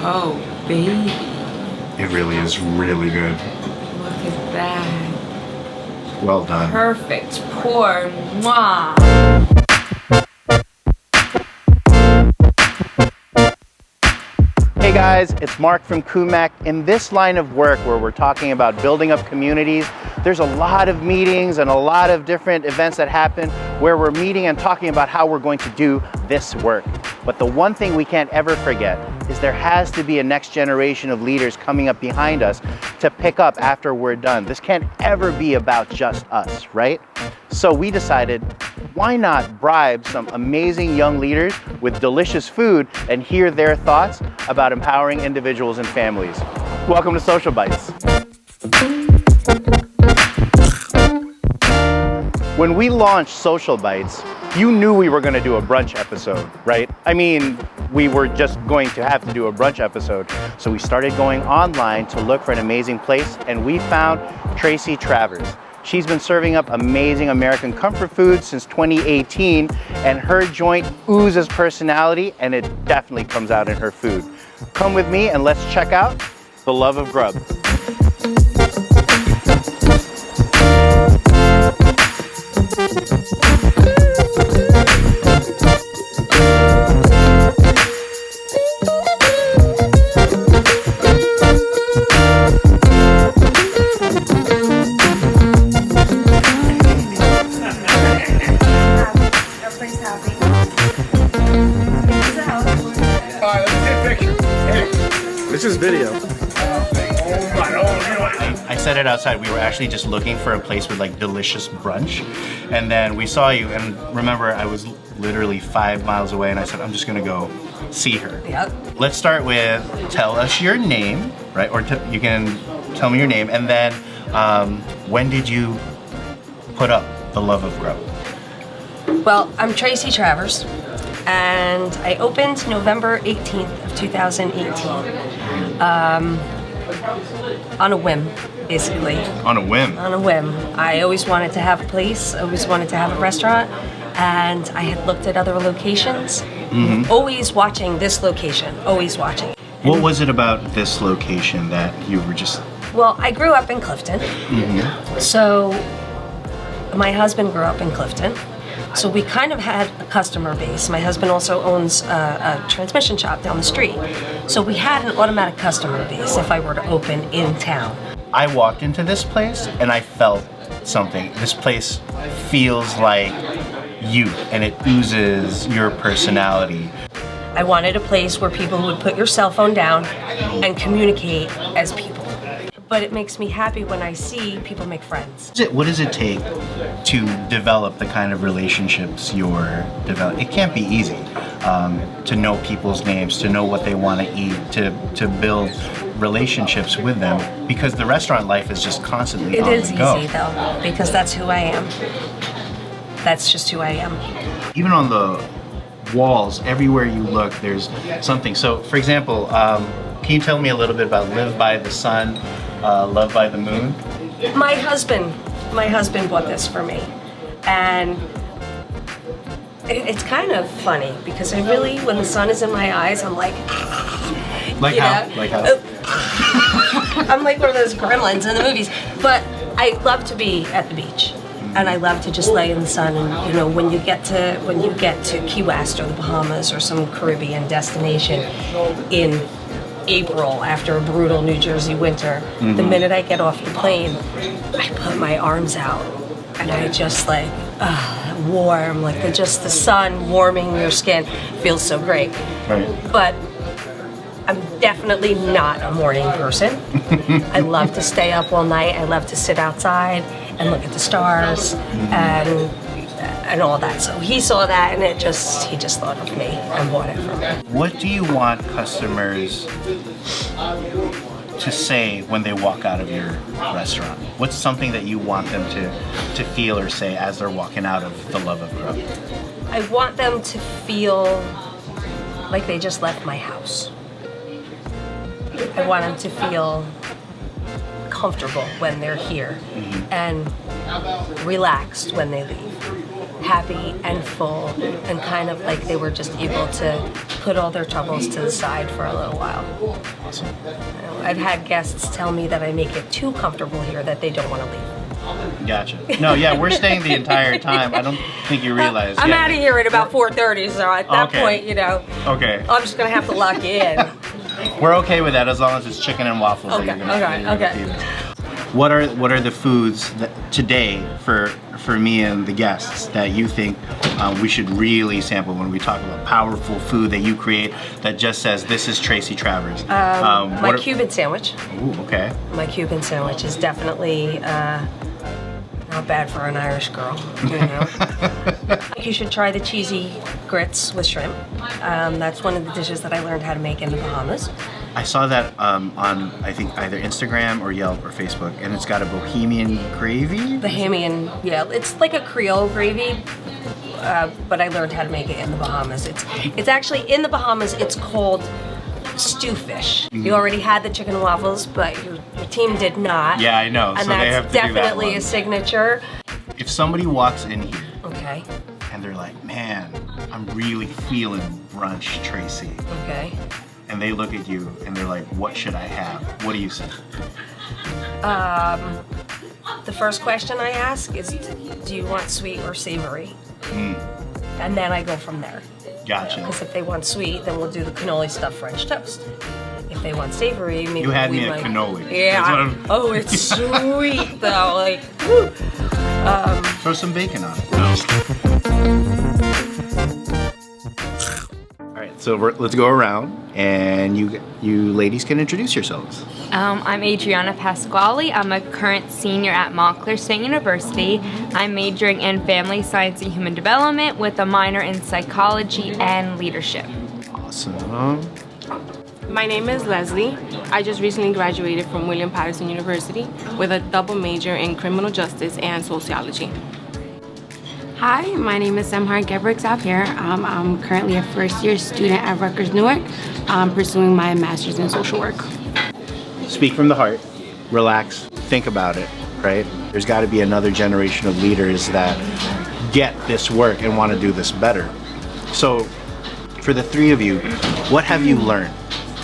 Oh, baby. It really is really good. Look at that. Well done. Perfect. Pour. Mwah. Hey guys, it's Mark from Kumac. In this line of work where we're talking about building up communities, there's a lot of meetings and a lot of different events that happen where we're meeting and talking about how we're going to do this work. But the one thing we can't ever forget is there has to be a next generation of leaders coming up behind us to pick up after we're done. This can't ever be about just us, right? So we decided, why not bribe some amazing young leaders with delicious food and hear their thoughts about empowering individuals and families. Welcome to Social Bites. When we launched Social Bites, you knew we were going to do a brunch episode, right? I mean, we were just going to have to do a brunch episode. So we started going online to look for an amazing place, and we found Tracy Travers. She's been serving up amazing American comfort food since 2018, and her joint oozes personality, and it definitely comes out in her food. Come with me and let's check out the love of grub. This is video. I said it outside. We were actually just looking for a place with like delicious brunch, and then we saw you. And remember, I was literally 5 miles away, and I said, I'm just gonna go see her. Yep. Let's start with tell us your name, right? Or you can tell me your name, and then when did you put up the love of grub? Well, I'm Tracy Travers, and I opened November 18th of 2018 on a whim, basically. On a whim? On a whim. I always wanted to have a place, always wanted to have a restaurant, and I had looked at other locations, always watching this location, always watching. What was it about this location that you were just... Well, I grew up in Clifton, so my husband grew up in Clifton. So we kind of had a customer base. My husband also owns a transmission shop down the street. So we had an automatic customer base if I were to open in town. I walked into this place and I felt something. This place feels like you, and it oozes your personality. I wanted a place where people would put your cell phone down and communicate as people. But it makes me happy when I see people make friends. What does it take to develop the kind of relationships you're developing? It can't be easy to know people's names, to know what they want to eat, to build relationships with them, because the restaurant life is just constantly on the go. It is easy though, because that's who I am. That's just who I am. Even on the walls, everywhere you look, there's something. So, for example, can you tell me a little bit about Live by the Sun, Love by the Moon? My husband bought this for me, and it's kind of funny because I really, when the sun is in my eyes, I'm like, Like how? I'm like one of those gremlins in the movies. But I love to be at the beach, and I love to just lay in the sun. And you know, when you get to Key West or the Bahamas or some Caribbean destination in April after a brutal New Jersey winter, the minute I get off the plane, I put my arms out and I just like warm, like the sun warming your skin feels so great. Right. But I'm definitely not a morning person. I love to stay up all night. I love to sit outside and look at the stars and all that. So he saw that, and he just thought of me and bought it for me. What do you want customers to say when they walk out of your restaurant? What's something that you want them to feel or say as they're walking out of the Love of Grub? I want them to feel like they just left my house. I want them to feel comfortable when they're here and relaxed when they leave. happy and full, and kind of like they were just able to put all their troubles to the side for a little while. Awesome. I've had guests tell me that I make it too comfortable here, that they don't want to leave. Gotcha. No, yeah, we're staying the entire time. I don't think you realize. I'm yeah. out of here at about 4:30, so at that Okay. point, you know, Okay. I'm just gonna have to lock you in. We're okay with that as long as it's chicken and waffles. Okay, that you're gonna, that you're gonna okay. feed us. What are the foods that today for me and the guests that you think we should really sample when we talk about powerful food that you create that just says this is Tracy Travers? My Cuban sandwich. Ooh, okay. My Cuban sandwich is definitely not bad for an Irish girl, you know. You should try the cheesy grits with shrimp. That's one of the dishes that I learned how to make in the Bahamas. I saw that on I think either Instagram or Yelp or Facebook, and it's got a Bohemian gravy. Bahamian, yeah, it's like a Creole gravy, but I learned how to make it in the Bahamas. It's actually in the Bahamas. It's called stew fish. You already had the chicken and waffles, but your team did not. Yeah, I know. And so they have that's to do that definitely one. a signature. If somebody walks in here Okay. and they're like, "Man, I'm really feeling brunch, Tracy," Okay. and they look at you and they're like, "What should I have?" What do you say? The first question I ask is, do you want sweet or savory? And then I go from there. Gotcha. Because if they want sweet, then we'll do the cannoli stuffed French toast. If they want savory, maybe You had we me at might- cannoli. That's what Yeah. I'm- Oh, it's sweet though. Like, whew. Throw some bacon on it. All right, so let's go around, and you ladies can introduce yourselves. I'm Adriana Pasquale. I'm a current senior at Montclair State University. I'm majoring in family science and human development with a minor in psychology and leadership. Awesome. My name is Leslie. I just recently graduated from William Patterson University with a double major in criminal justice and sociology. Hi, my name is Semhar Gebregzabher. I'm currently a first-year student at Rutgers Newark, pursuing my master's in social work. Speak from the heart, relax, think about it, right? There's got to be another generation of leaders that get this work and want to do this better. So for the three of you, what have you learned,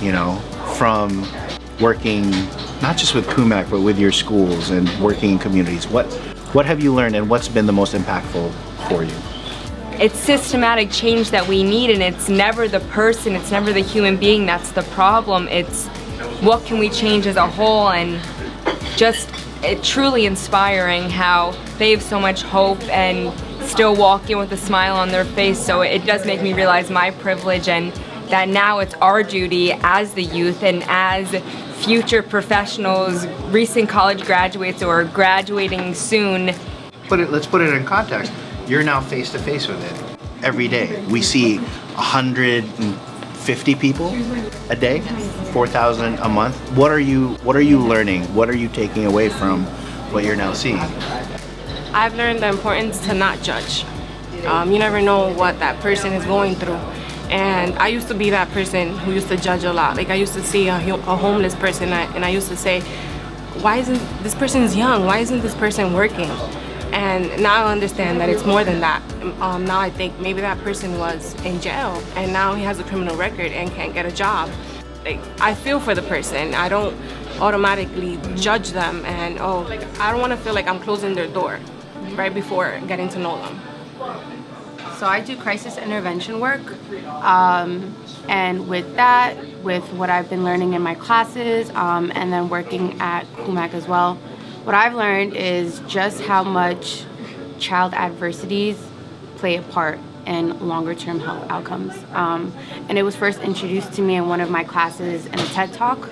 you know, from working not just with CUMAC, but with your schools and working in communities? What have you learned, and what's been the most impactful for you? It's systematic change that we need, and it's never the person, it's never the human being that's the problem. It's what can we change as a whole, and just truly inspiring how they have so much hope and still walk in with a smile on their face. So it does make me realize my privilege, and that now it's our duty as the youth and as future professionals, recent college graduates or graduating soon. Let's put it in context. You're now face to face with it every day. We see 150 people a day, 4,000 a month. What are you learning? What are you taking away from what you're now seeing? I've learned the importance to not judge. You never know what that person is going through. And I used to be that person who used to judge a lot. Like, I used to see a homeless person and I used to say, why isn't this person's young? Why isn't this person working? And now I understand that it's more than that. Now I think maybe that person was in jail and now he has a criminal record and can't get a job. Like, I feel for the person. I don't automatically judge them and, I don't want to feel like I'm closing their door right before getting to know them. So I do crisis intervention work, and with that, with what I've been learning in my classes, and then working at CUMAC as well, what I've learned is just how much child adversities play a part in longer-term health outcomes. And it was first introduced to me in one of my classes in a TED Talk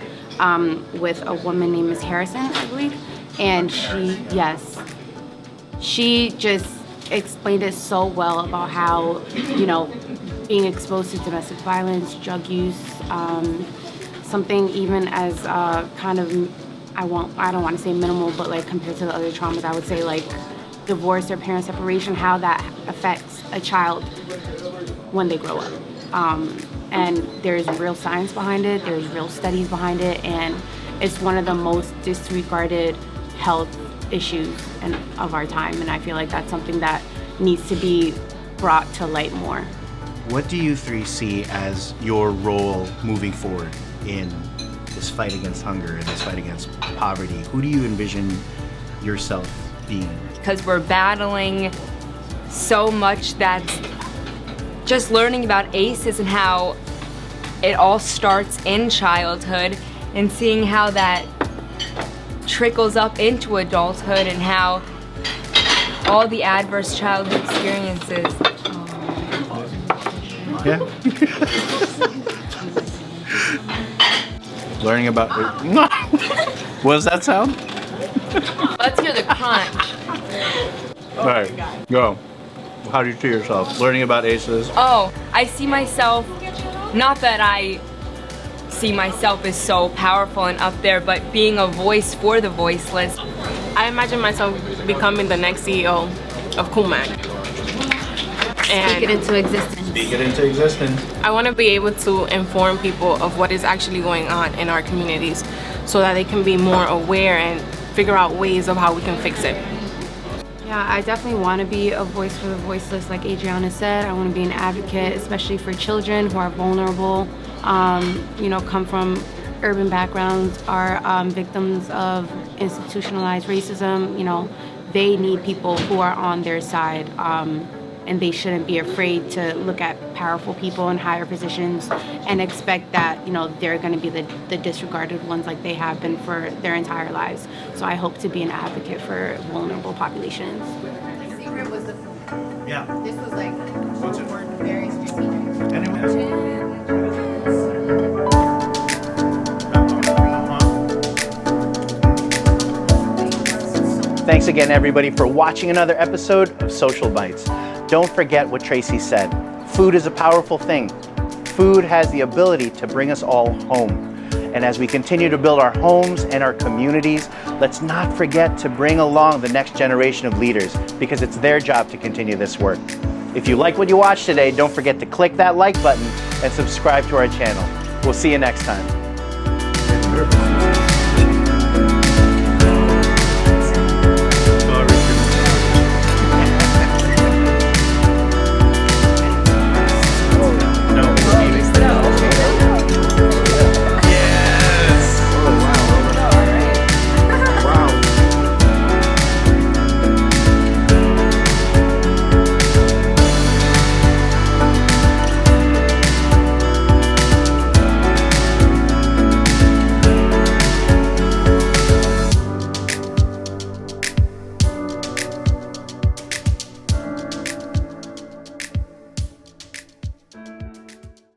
with a woman named Ms. Harrison, I believe, and she just explained it so well about how, being exposed to domestic violence, drug use, something even as kind of, I don't want to say minimal, but like compared to the other traumas, I would say like divorce or parent separation, how that affects a child when they grow up. And there's real science behind it, there's real studies behind it, and it's one of the most disregarded health issues of our time, and I feel like that's something that needs to be brought to light more. What do you three see as your role moving forward in this fight against hunger and this fight against poverty? Who do you envision yourself being? Because we're battling so much that's just learning about ACEs and how it all starts in childhood and seeing how that trickles up into adulthood and how all the adverse childhood experiences. Yeah. Learning about. What does that sound? Let's hear the crunch. All right, go. How do you see yourself? Learning about ACEs. Oh, I see myself, not that I see myself as so powerful and up there, but being a voice for the voiceless. I imagine myself becoming the next CEO of Kumak. Speak it into existence. Speak it into existence. I want to be able to inform people of what is actually going on in our communities so that they can be more aware and figure out ways of how we can fix it. Yeah, I definitely want to be a voice for the voiceless, like Adriana said. I want to be an advocate, especially for children who are vulnerable, come from urban backgrounds, are victims of institutionalized racism. They need people who are on their side, and they shouldn't be afraid to look at powerful people in higher positions and expect that, they're going to be the disregarded ones like they have been for their entire lives. So I hope to be an advocate for vulnerable populations. The secret was Yeah. this was like What's it? very strategic. Anyway. Thanks again, everybody, for watching another episode of Social Bites. Don't forget what Tracy said. Food is a powerful thing. Food has the ability to bring us all home. And as we continue to build our homes and our communities, let's not forget to bring along the next generation of leaders, because it's their job to continue this work. If you like what you watched today, don't forget to click that like button and subscribe to our channel. We'll see you next time.